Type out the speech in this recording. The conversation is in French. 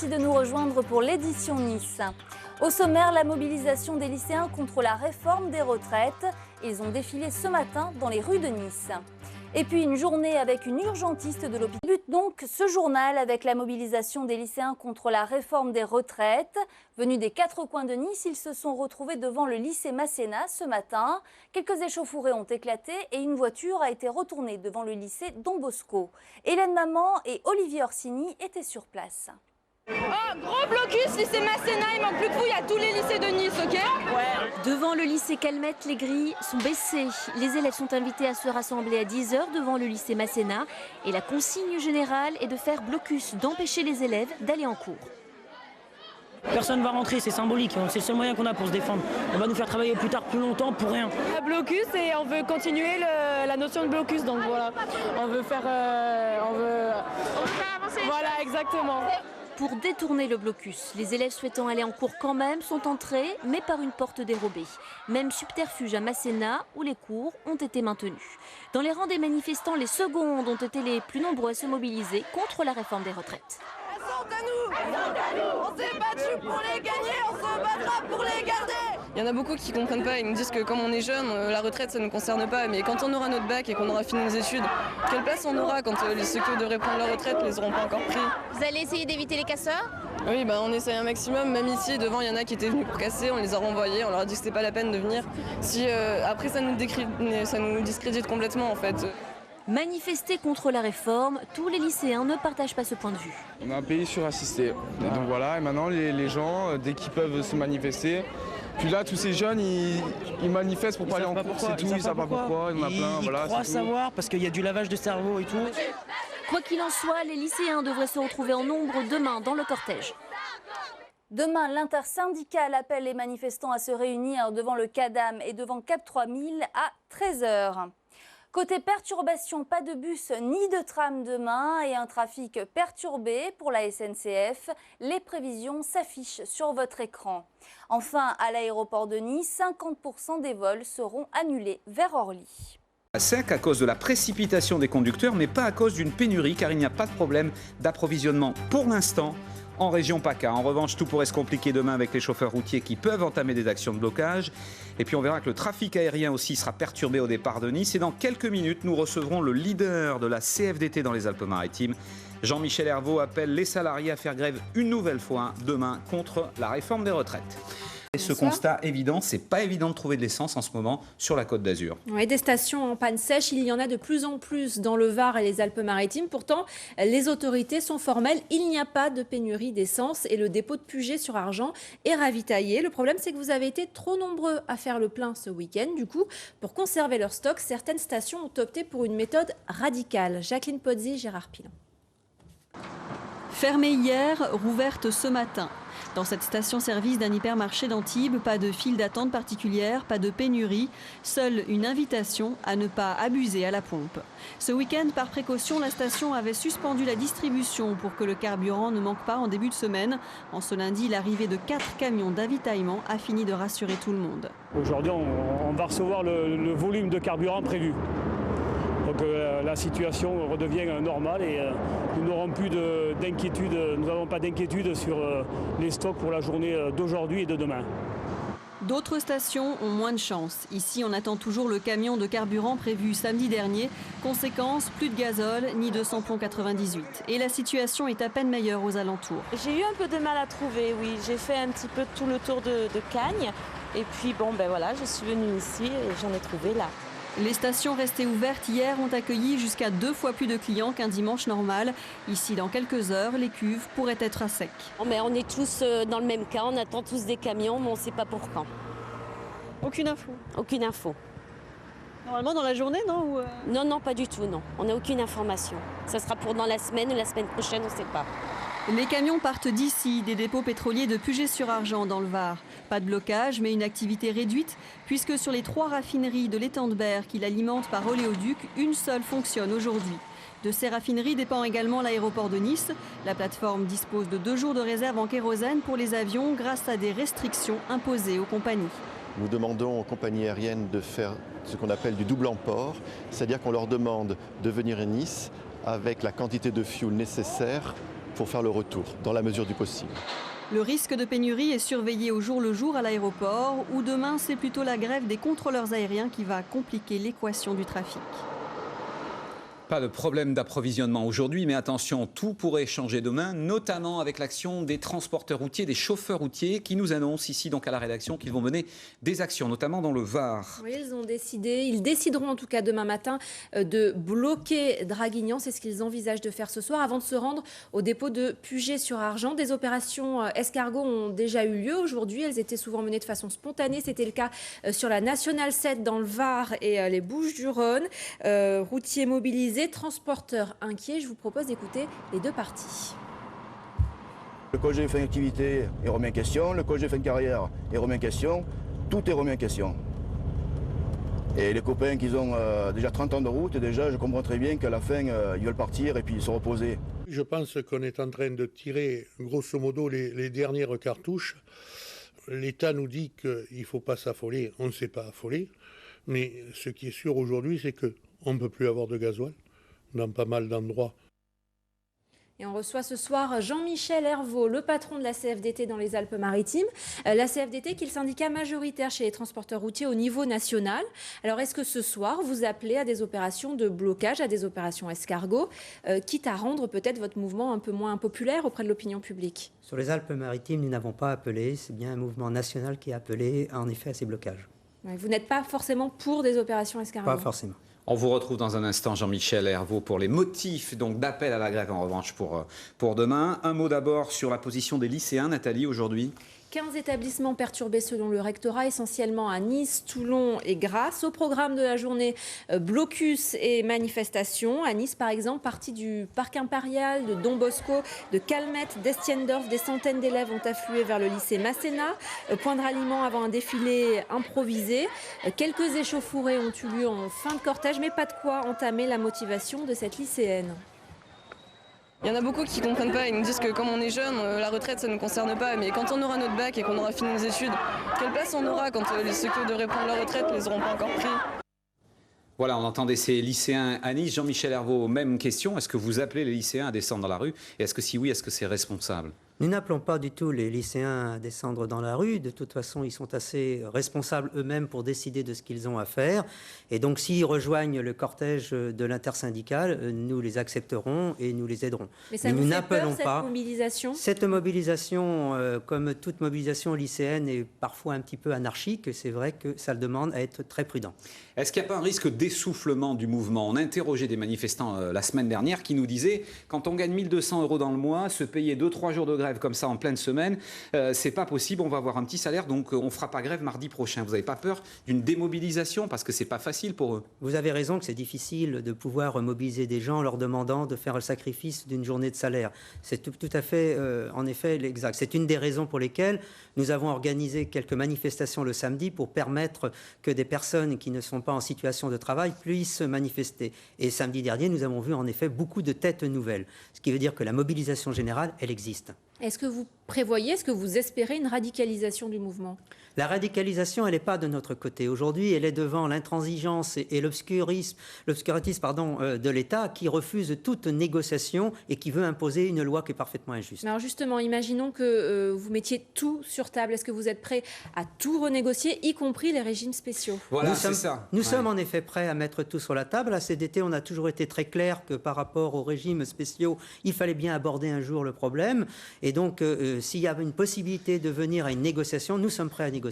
merci de nous rejoindre pour l'édition Nice. Au sommaire, la mobilisation des lycéens contre la réforme des retraites. Ils ont défilé ce matin dans les rues de Nice. Et puis une journée avec une urgentiste de l'hôpital. Débute donc ce journal avec la mobilisation des lycéens contre la réforme des retraites. Venus des quatre coins de Nice, ils se sont retrouvés devant le lycée Masséna ce matin. Quelques échauffourées ont éclaté et une voiture a été retournée devant le lycée Don Bosco. Hélène Maman et Olivier Orsini étaient sur place. Oh, gros blocus, lycée Masséna, il manque plus que vous, il y a tous les lycées de Nice, ok? Ouais. Devant le lycée Calmette, les grilles sont baissées. Les élèves sont invités à se rassembler à 10 h devant le lycée Masséna. Et la consigne générale est de faire blocus, d'empêcher les élèves d'aller en cours. Personne ne va rentrer, c'est symbolique, c'est le seul moyen qu'on a pour se défendre. On va nous faire travailler plus tard, plus longtemps, pour rien. Blocus et on veut continuer la notion de blocus, donc voilà. On veut faire avancer. Voilà, exactement. Pour détourner le blocus, les élèves souhaitant aller en cours quand même sont entrés, mais par une porte dérobée. Même subterfuge à Masséna, où les cours ont été maintenus. Dans les rangs des manifestants, les secondes ont été les plus nombreux à se mobiliser contre la réforme des retraites. On s'est battu pour les gagner, on se battra pour les garder. Il y en a beaucoup qui ne comprennent pas, ils nous disent que comme on est jeune, la retraite ça ne nous concerne pas. Mais quand on aura notre bac et qu'on aura fini nos études, quelle place on aura quand ceux qui devraient prendre leur retraite ne les auront pas encore pris? Vous allez essayer d'éviter les casseurs? Oui, on essaye un maximum. Même ici, devant, il y en a qui étaient venus pour casser, on les a renvoyés, on leur a dit que c'était pas la peine de venir. Si après ça nous discrédite complètement en fait. Manifester contre la réforme, tous les lycéens ne partagent pas ce point de vue. On a un pays surassisté. Et donc voilà, et maintenant les gens, dès qu'ils peuvent se manifester, puis là tous ces jeunes ils manifestent pour pas aller en cours, c'est tout, ils savent pas pourquoi, il y en a plein, voilà. Ils croient savoir parce qu'il y a du lavage de cerveau et tout. Quoi qu'il en soit, les lycéens devraient se retrouver en nombre demain dans le cortège. Demain, l'intersyndicale appelle les manifestants à se réunir devant le CADAM et devant Cap 3000 à 13 h. Côté perturbation, pas de bus ni de tram demain et un trafic perturbé pour la SNCF. Les prévisions s'affichent sur votre écran. Enfin, à l'aéroport de Nice, 50% des vols seront annulés vers Orly. Sec à cause de la précipitation des conducteurs, mais pas à cause d'une pénurie, car il n'y a pas de problème d'approvisionnement pour l'instant en région PACA. En revanche, tout pourrait se compliquer demain avec les chauffeurs routiers qui peuvent entamer des actions de blocage. Et puis on verra que le trafic aérien aussi sera perturbé au départ de Nice. Et dans quelques minutes, nous recevrons le leader de la CFDT dans les Alpes-Maritimes. Jean-Michel Herveau appelle les salariés à faire grève une nouvelle fois demain contre la réforme des retraites. Et ce constat évident, c'est pas évident de trouver de l'essence en ce moment sur la Côte d'Azur. Oui, des stations en panne sèche, il y en a de plus en plus dans le Var et les Alpes-Maritimes. Pourtant, les autorités sont formelles. Il n'y a pas de pénurie d'essence et le dépôt de Puget sur Argent est ravitaillé. Le problème, c'est que vous avez été trop nombreux à faire le plein ce week-end. Du coup, pour conserver leur stock, certaines stations ont opté pour une méthode radicale. Jacqueline Pozzi, Gérard Pilon. Fermée hier, rouverte ce matin. Dans cette station-service d'un hypermarché d'Antibes, pas de file d'attente particulière, pas de pénurie, seule une invitation à ne pas abuser à la pompe. Ce week-end, par précaution, la station avait suspendu la distribution pour que le carburant ne manque pas en début de semaine. En ce lundi, l'arrivée de 4 camions d'avitaillement a fini de rassurer tout le monde. Aujourd'hui, on va recevoir le volume de carburant prévu. Donc la situation redevient normale et nous n'aurons plus d'inquiétude, nous n'avons pas d'inquiétude sur les stocks pour la journée d'aujourd'hui et de demain. D'autres stations ont moins de chance. Ici, on attend toujours le camion de carburant prévu samedi dernier. Conséquence, plus de gazole ni de samplon 98. Et la situation est à peine meilleure aux alentours. J'ai eu un peu de mal à trouver, oui. J'ai fait un petit peu tout le tour de Cagnes. Et puis voilà, je suis venue ici et j'en ai trouvé là. Les stations restées ouvertes hier ont accueilli jusqu'à 2 fois plus de clients qu'un dimanche normal. Ici, dans quelques heures, les cuves pourraient être à sec. On est tous dans le même cas, on attend tous des camions, mais on ne sait pas pour quand. Aucune info? Aucune info. Normalement dans la journée, non? Non, pas du tout, non. On n'a aucune information. Ça sera pour dans la semaine ou la semaine prochaine, on ne sait pas. Les camions partent d'ici, des dépôts pétroliers de Puget-sur-Argent dans le Var. Pas de blocage, mais une activité réduite, puisque sur les 3 raffineries de l'étang de Berre qui l'alimentent par oléoduc, une seule fonctionne aujourd'hui. De ces raffineries dépend également l'aéroport de Nice. La plateforme dispose de 2 jours de réserve en kérosène pour les avions grâce à des restrictions imposées aux compagnies. Nous demandons aux compagnies aériennes de faire ce qu'on appelle du double emport, c'est-à-dire qu'on leur demande de venir à Nice avec la quantité de fuel nécessaire pour faire le retour, dans la mesure du possible. Le risque de pénurie est surveillé au jour le jour à l'aéroport, où demain c'est plutôt la grève des contrôleurs aériens qui va compliquer l'équation du trafic. Pas de problème d'approvisionnement aujourd'hui, mais attention, tout pourrait changer demain, notamment avec l'action des transporteurs routiers, des chauffeurs routiers qui nous annoncent ici donc à la rédaction qu'ils vont mener des actions, notamment dans le Var. Oui, ils décideront en tout cas demain matin de bloquer Draguignan. C'est ce qu'ils envisagent de faire ce soir avant de se rendre au dépôt de Puget-sur-Argent. Des opérations escargots ont déjà eu lieu aujourd'hui. Elles étaient souvent menées de façon spontanée. C'était le cas sur la Nationale 7 dans le Var et les Bouches-du-Rhône. Routiers mobilisés, transporteurs inquiets. Je vous propose d'écouter les deux parties. Le congé fin d'activité est remis en question, le congé fin de carrière est remis en question, tout est remis en question. Et les copains qui ont déjà 30 ans de route, déjà je comprends très bien qu'à la fin ils veulent partir et puis se reposer. Je pense qu'on est en train de tirer grosso modo les dernières cartouches. L'État nous dit qu'il ne faut pas s'affoler, on ne s'est pas affolé. Mais ce qui est sûr aujourd'hui, c'est qu'on ne peut plus avoir de gasoil dans pas mal d'endroits. Et on reçoit ce soir Jean-Michel Hervaux, le patron de la CFDT dans les Alpes-Maritimes. La CFDT qui est le syndicat majoritaire chez les transporteurs routiers au niveau national. Alors est-ce que ce soir, vous appelez à des opérations de blocage, à des opérations escargots, quitte à rendre peut-être votre mouvement un peu moins impopulaire auprès de l'opinion publique? Sur les Alpes-Maritimes, nous n'avons pas appelé. C'est bien un mouvement national qui a appelé en effet à ces blocages. Vous n'êtes pas forcément pour des opérations escargots? Pas forcément. On vous retrouve dans un instant, Jean-Michel Hervaux, pour les motifs donc d'appel à la grève, en revanche, pour demain. Un mot d'abord sur la position des lycéens, Nathalie, aujourd'hui. 15 établissements perturbés selon le rectorat, essentiellement à Nice, Toulon et Grasse. Au programme de la journée, blocus et manifestations. À Nice, par exemple, partie du parc impérial, de Don Bosco, de Calmette, d'Estiendorf, des centaines d'élèves ont afflué vers le lycée Masséna. Point de ralliement avant un défilé improvisé. Quelques échauffourées ont eu lieu en fin de cortège, mais pas de quoi entamer la motivation de cette lycéenne. Il y en a beaucoup qui ne comprennent pas, ils nous disent que comme on est jeune, la retraite ça ne nous concerne pas, mais quand on aura notre bac et qu'on aura fini nos études, quelle place on aura quand ceux qui devraient prendre leur retraite ne les auront pas encore pris? Voilà, on entendait ces lycéens à Nice. Jean-Michel Hervaux, même question, est-ce que vous appelez les lycéens à descendre dans la rue? Et est-ce que si oui, est-ce que c'est responsable? Nous n'appelons pas du tout les lycéens à descendre dans la rue. De toute façon, ils sont assez responsables eux-mêmes pour décider de ce qu'ils ont à faire. Et donc, s'ils rejoignent le cortège de l'intersyndicale, nous les accepterons et nous les aiderons. Mais ça vous fait peur, cette mobilisation? Cette mobilisation, comme toute mobilisation lycéenne, est parfois un petit peu anarchique. C'est vrai que ça le demande à être très prudent. Est-ce qu'il n'y a pas un risque d'essoufflement du mouvement? On a interrogé des manifestants la semaine dernière qui nous disaient quand on gagne 1 200 € dans le mois, se payer 2-3 jours de grève comme ça en pleine semaine, c'est pas possible, on va avoir un petit salaire, donc on fera pas grève mardi prochain. Vous n'avez pas peur d'une démobilisation parce que c'est pas facile pour eux? Vous avez raison que c'est difficile de pouvoir mobiliser des gens en leur demandant de faire le sacrifice d'une journée de salaire. C'est tout à fait, en effet, l'exact. C'est une des raisons pour lesquelles nous avons organisé quelques manifestations le samedi pour permettre que des personnes qui ne sont pas en situation de travail puissent se manifester. Et samedi dernier, nous avons vu en effet beaucoup de têtes nouvelles, ce qui veut dire que la mobilisation générale, elle existe. Est-ce que vous prévoyez, est-ce que vous espérez une radicalisation du mouvement? La radicalisation, elle n'est pas de notre côté. Aujourd'hui, elle est devant l'intransigeance et l'obscurantisme de l'État qui refuse toute négociation et qui veut imposer une loi qui est parfaitement injuste. Alors justement, imaginons que vous mettiez tout sur table. Est-ce que vous êtes prêt à tout renégocier, y compris les régimes spéciaux? Voilà, c'est ça. Nous sommes en effet prêts à mettre tout sur la table. À CFDT, on a toujours été très clair que par rapport aux régimes spéciaux, il fallait bien aborder un jour le problème. Et donc, s'il y avait une possibilité de venir à une négociation, nous sommes prêts à négocier.